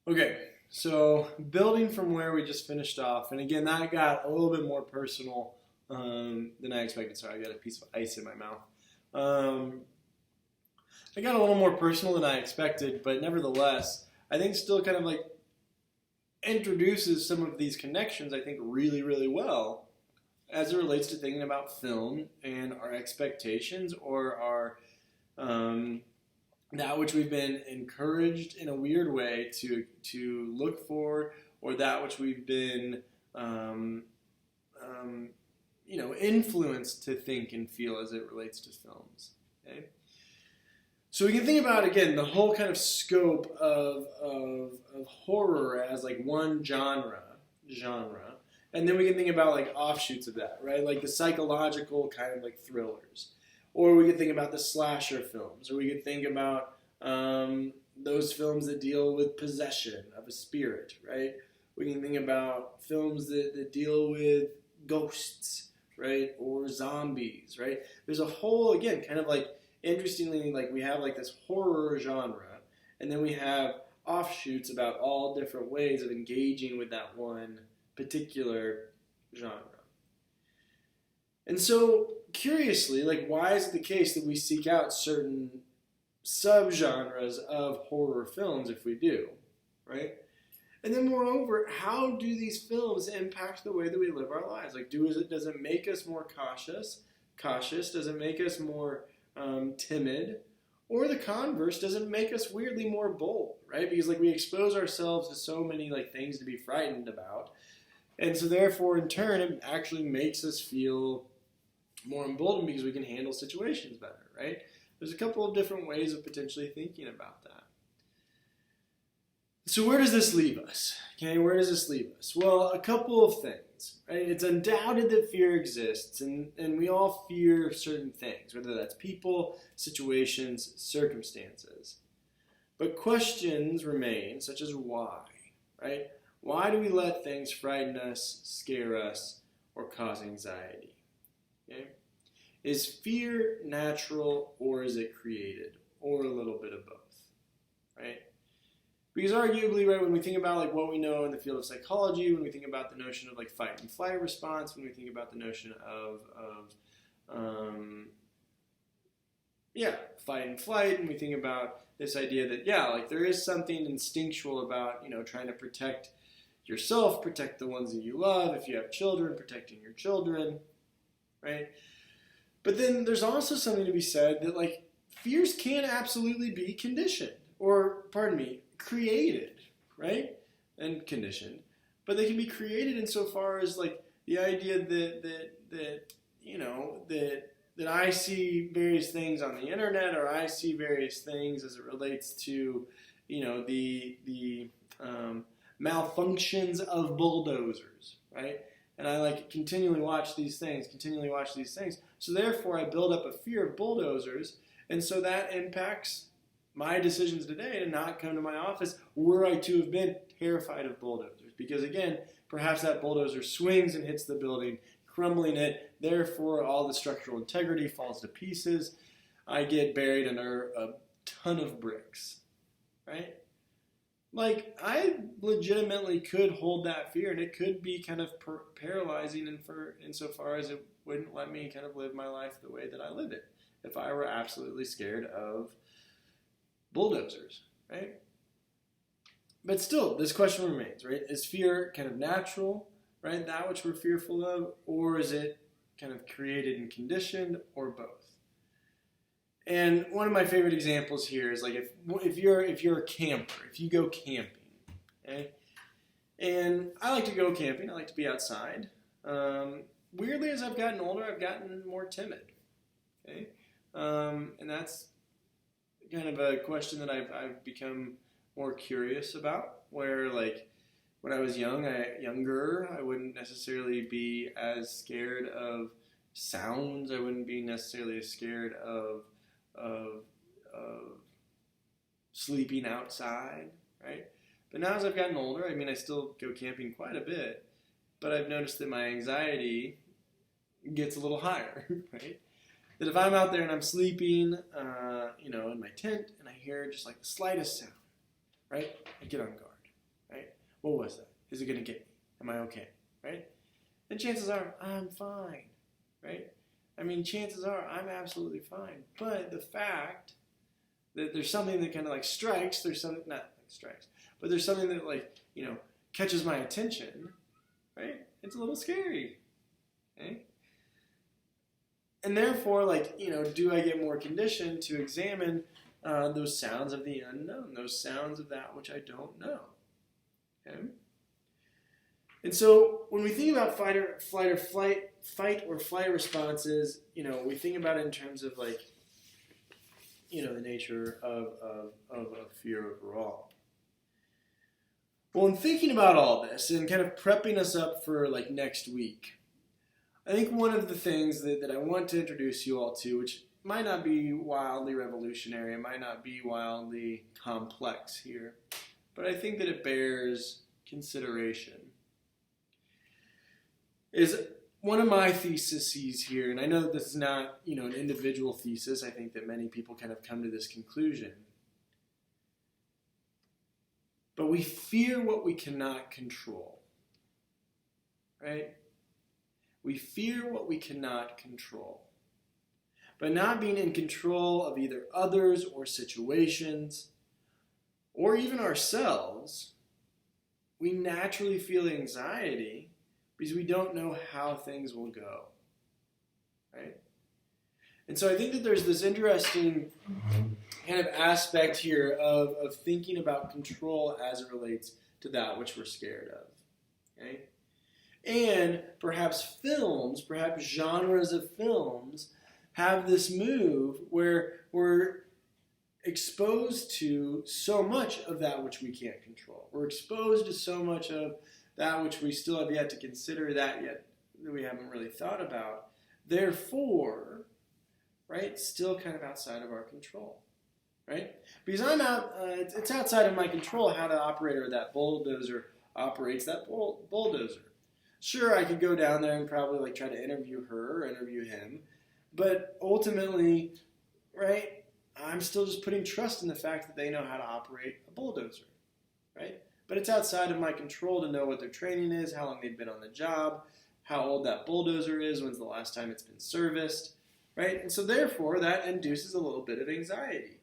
Okay, so building from where we just finished off, and again, that got a little bit more personal than I expected. Sorry, I got a piece of ice in my mouth. It got a little more personal than I expected, but nevertheless, I think still kind of like introduces some of these connections, I think, really, really well as it relates to thinking about film and our expectations or our that which we've been encouraged in a weird way to look for, or that which we've been influenced to think and feel as it relates to films. Okay? So we can think about, again, the whole kind of scope of horror as like one genre, and then we can think about like offshoots of that, right? Like the psychological kind of like thrillers. Or we could think about the slasher films, or we could think about those films that deal with possession of a spirit, right? We can think about films that deal with ghosts, right? Or zombies, right? There's a whole, again, kind of like, interestingly, like we have like this horror genre, and then we have offshoots about all different ways of engaging with that one particular genre. And so, curiously, like, why is it the case that we seek out certain subgenres of horror films if we do, right? And then, moreover, how do these films impact the way that we live our lives? Like, does it make us more cautious? Does it make us more timid? Or the converse, does it make us weirdly more bold, right? Because, like, we expose ourselves to so many, like, things to be frightened about. And so, therefore, in turn, it actually makes us feel more emboldened because we can handle situations better, right? There's a couple of different ways of potentially thinking about that. So where does this leave us? Okay, where does this leave us? Well, a couple of things, right? It's undoubted that fear exists, and we all fear certain things, whether that's people, situations, circumstances. But questions remain, such as why, right? Why do we let things frighten us, scare us, or cause anxiety? Okay? Is fear natural, or is it created, or a little bit of both, right? Because arguably, right, when we think about like what we know in the field of psychology, when we think about the notion of like fight and flight response, when we think about the notion of fight and flight, and we think about this idea that like there is something instinctual about trying to protect yourself, protect the ones that you love. If you have children, protecting your children. Right? But then there's also something to be said that like fears can absolutely be conditioned, or created, right? And conditioned. But they can be created insofar as like the idea that I see various things on the internet, or I see various things as it relates to the malfunctions of bulldozers, right? And I like continually watch these things. So therefore, I build up a fear of bulldozers, and so that impacts my decisions today to not come to my office were I to have been terrified of bulldozers. Because again, perhaps that bulldozer swings and hits the building, crumbling it. Therefore, all the structural integrity falls to pieces. I get buried under a ton of bricks, right? Like, I legitimately could hold that fear, and it could be kind of paralyzing insofar as it wouldn't let me kind of live my life the way that I live it if I were absolutely scared of bulldozers, right? But still, this question remains, right? Is fear kind of natural, right? That which we're fearful of, or is it kind of created and conditioned, or both? And one of my favorite examples here is like if you're a camper, if you go camping, okay? And I like to go camping. I like to be outside. Weirdly, as I've gotten older, I've gotten more timid. Okay, and that's kind of a question that I've become more curious about. Where like when I was younger, I wouldn't necessarily be as scared of sounds. I wouldn't be necessarily as scared of sleeping outside, right? But now as I've gotten older, I still go camping quite a bit, but I've noticed that my anxiety gets a little higher, right? That if I'm out there and I'm sleeping, in my tent, and I hear just like the slightest sound, right? I get on guard, What was that? Is it going to get me? Am I okay? Right? And chances are, I'm fine. Right? I mean, chances are, I'm absolutely fine. But the fact that there's something that kind of like strikes, there's something, not like strikes, but there's something that like, catches my attention, right? It's a little scary. Okay? And therefore, do I get more conditioned to examine those sounds of the unknown, those sounds of that which I don't know? Okay? And so when we think about fight or flight responses, we think about it in terms of the nature of fear overall. Well, in thinking about all this and kind of prepping us up for next week, I think one of the things that I want to introduce you all to, which might not be wildly revolutionary, it might not be wildly complex here, but I think that it bears consideration, is one of my theses here, and I know that this is not, an individual thesis. I think that many people kind of come to this conclusion. But we fear what we cannot control, right? We fear what we cannot control. By not being in control of either others or situations, or even ourselves, we naturally feel anxiety because we don't know how things will go, right? And so I think that there's this interesting kind of aspect here of thinking about control as it relates to that which we're scared of, okay? And perhaps genres of films have this move where we're exposed to so much of that which we can't control. We're exposed to so much of that which we still have yet to consider, that we haven't really thought about. Therefore, right, still kind of outside of our control, right? Because it's outside of my control how the operator of that bulldozer operates that bulldozer. Sure, I could go down there and probably try to interview her or interview him, but ultimately, right, I'm still just putting trust in the fact that they know how to operate a bulldozer, right? But it's outside of my control to know what their training is, how long they've been on the job, how old that bulldozer is, when's the last time it's been serviced, right? And so therefore, that induces a little bit of anxiety.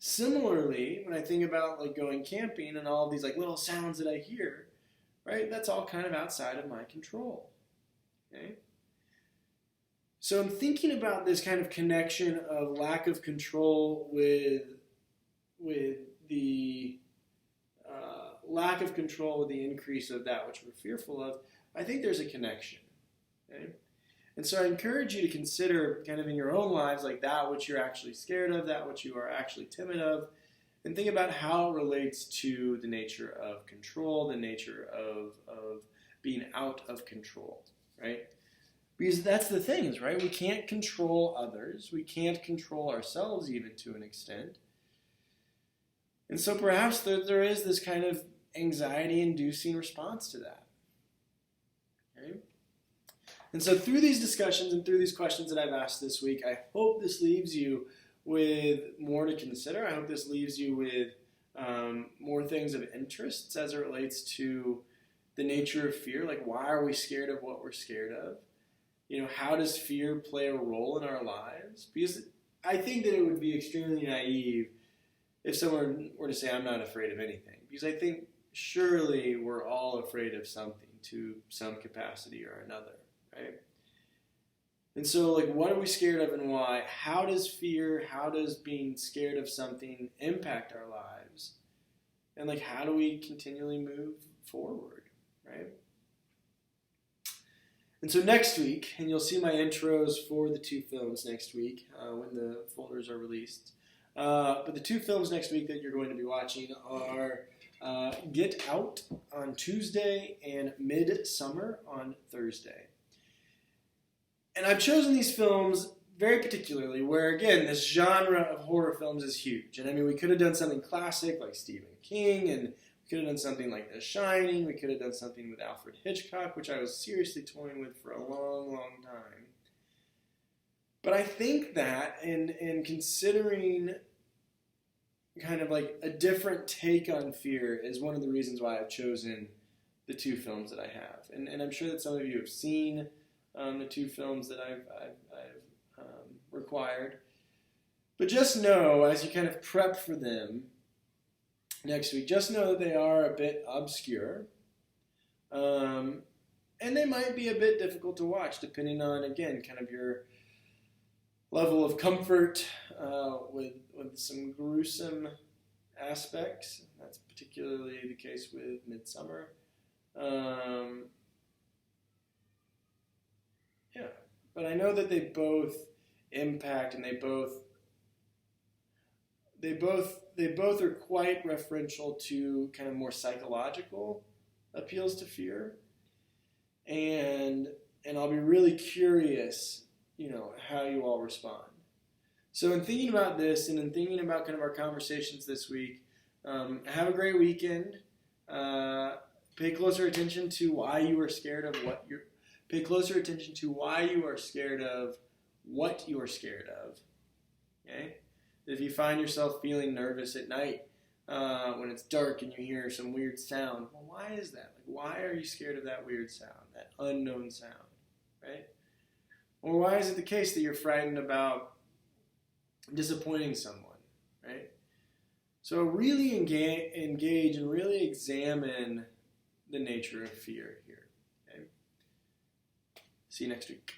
Similarly, when I think about going camping and all of these little sounds that I hear, right, that's all kind of outside of my control, okay? So I'm thinking about this kind of connection of lack of control with the lack of control with the increase of that which we're fearful of. I think there's a connection, okay? And so I encourage you to consider kind of in your own lives that which you're actually scared of, that which you are actually timid of, and think about how it relates to the nature of control, the nature of being out of control, right? Because that's the thing, right? We can't control others. We can't control ourselves even to an extent. And so perhaps there is this kind of anxiety-inducing response to that. Okay? And so through these discussions and through these questions that I've asked this week, I hope this leaves you with more to consider. I hope this leaves you with more things of interest as it relates to the nature of fear. Why are we scared of what we're scared of? How does fear play a role in our lives? Because I think that it would be extremely naive if someone were to say, I'm not afraid of anything. Because I think surely we're all afraid of something to some capacity or another, right? And so, what are we scared of and why? How does being scared of something impact our lives? And, how do we continually move forward, right? And so next week, and you'll see my intros for the two films next week when the folders are released. But the two films next week that you're going to be watching are Get Out on Tuesday and Midsummer on Thursday. And I've chosen these films very particularly where, again, this genre of horror films is huge. And I mean, we could have done something classic like Stephen King, and we could have done something like The Shining. We could have done something with Alfred Hitchcock, which I was seriously toying with for a long, long time. But I think that in considering, kind of like a different take on fear is one of the reasons why I've chosen the two films that I have. And I'm sure that some of you have seen the two films that I've required. But just know, as you kind of prep for them next week, just know that they are a bit obscure. And they might be a bit difficult to watch, depending on, again, kind of your level of comfort with some gruesome aspects. That's particularly the case with Midsummer. Yeah, but I know that they both impact, and they both are quite referential to kind of more psychological appeals to fear, and I'll be really curious, how you all respond. So in thinking about this, and in thinking about kind of our conversations this week, have a great weekend. Pay closer attention to why you are scared of what you're. Pay closer attention to why you are scared of what you are scared of. Okay. If you find yourself feeling nervous at night when it's dark and you hear some weird sound, well, why is that? Like, why are you scared of that weird sound, that unknown sound, right? Or why is it the case that you're frightened about disappointing someone, right? So really engage and really examine the nature of fear here. Okay? See you next week.